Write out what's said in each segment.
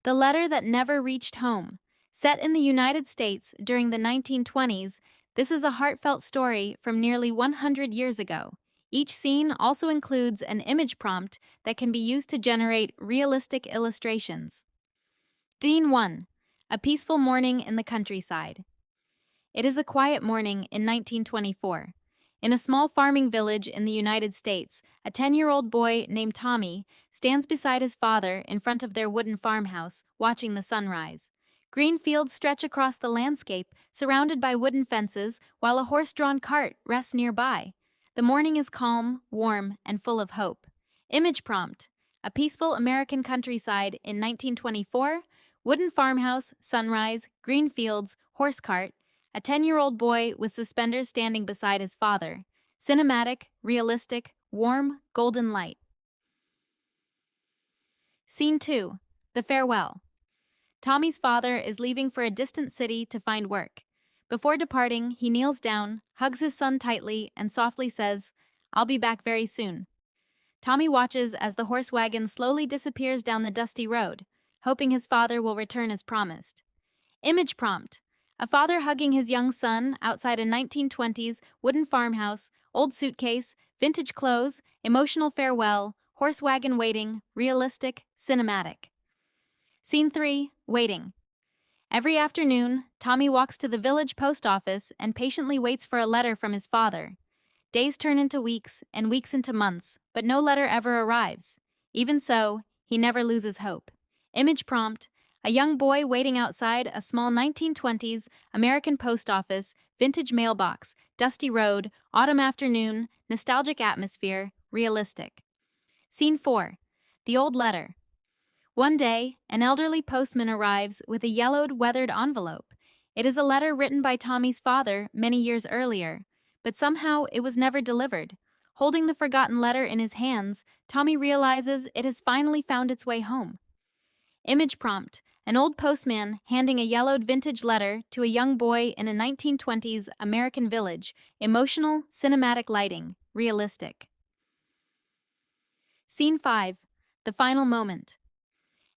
The Letter That Never Reached Home. Set in the United States during the 1920s, this is a heartfelt story from nearly 100 years ago. Each scene also includes an image prompt that can be used to generate realistic illustrations. Scene 1. A peaceful morning in the countryside. It is a quiet morning in 1924. In a small farming village in the United States, a 10-year-old boy named Tommy stands beside his father in front of their wooden farmhouse, watching the sunrise. Green fields stretch across the landscape, surrounded by wooden fences, while a horse-drawn cart rests nearby. The morning is calm, warm, and full of hope. Image prompt: a peaceful American countryside in 1924, wooden farmhouse, sunrise, green fields, horse cart, a 10-year-old boy with suspenders standing beside his father. Cinematic, realistic, warm, golden light. Scene 2. The Farewell. Tommy's father is leaving for a distant city to find work. Before departing, he kneels down, hugs his son tightly, and softly says, "I'll be back very soon." Tommy watches as the horse wagon slowly disappears down the dusty road, hoping his father will return as promised. Image prompt: a father hugging his young son outside a 1920s wooden farmhouse, old suitcase, vintage clothes, emotional farewell, horse wagon waiting, realistic, cinematic. Scene 3. Waiting. Every afternoon, Tommy walks to the village post office and patiently waits for a letter from his father. Days turn into weeks and weeks into months, but no letter ever arrives. Even so, he never loses hope. Image prompt: a young boy waiting outside a small 1920s American post office, vintage mailbox, dusty road, autumn afternoon, nostalgic atmosphere, realistic. Scene 4. The Old Letter. One day, an elderly postman arrives with a yellowed, weathered envelope. It is a letter written by Tommy's father many years earlier, but somehow it was never delivered. Holding the forgotten letter in his hands, Tommy realizes it has finally found its way home. Image prompt: an old postman handing a yellowed vintage letter to a young boy in a 1920s American village. Emotional, cinematic lighting, realistic. Scene 5. The Final Moment.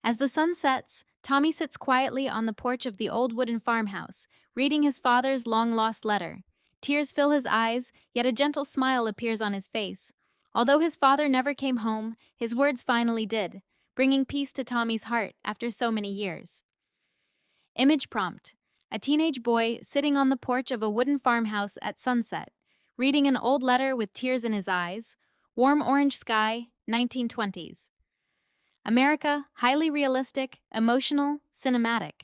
As the sun sets, Tommy sits quietly on the porch of the old wooden farmhouse, reading his father's long-lost letter. Tears fill his eyes, yet a gentle smile appears on his face. Although his father never came home, his words finally did, bringing peace to Tommy's heart after so many years. Image prompt: a teenage boy sitting on the porch of a wooden farmhouse at sunset, reading an old letter with tears in his eyes. Warm orange sky, 1920s. America, highly realistic, emotional, cinematic.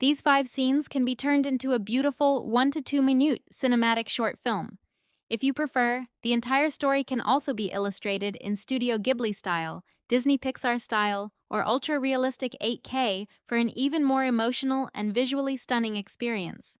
These 5 scenes can be turned into a beautiful 1 to 2 minute cinematic short film. If you prefer, the entire story can also be illustrated in Studio Ghibli style, Disney Pixar style, or ultra-realistic 8K for an even more emotional and visually stunning experience.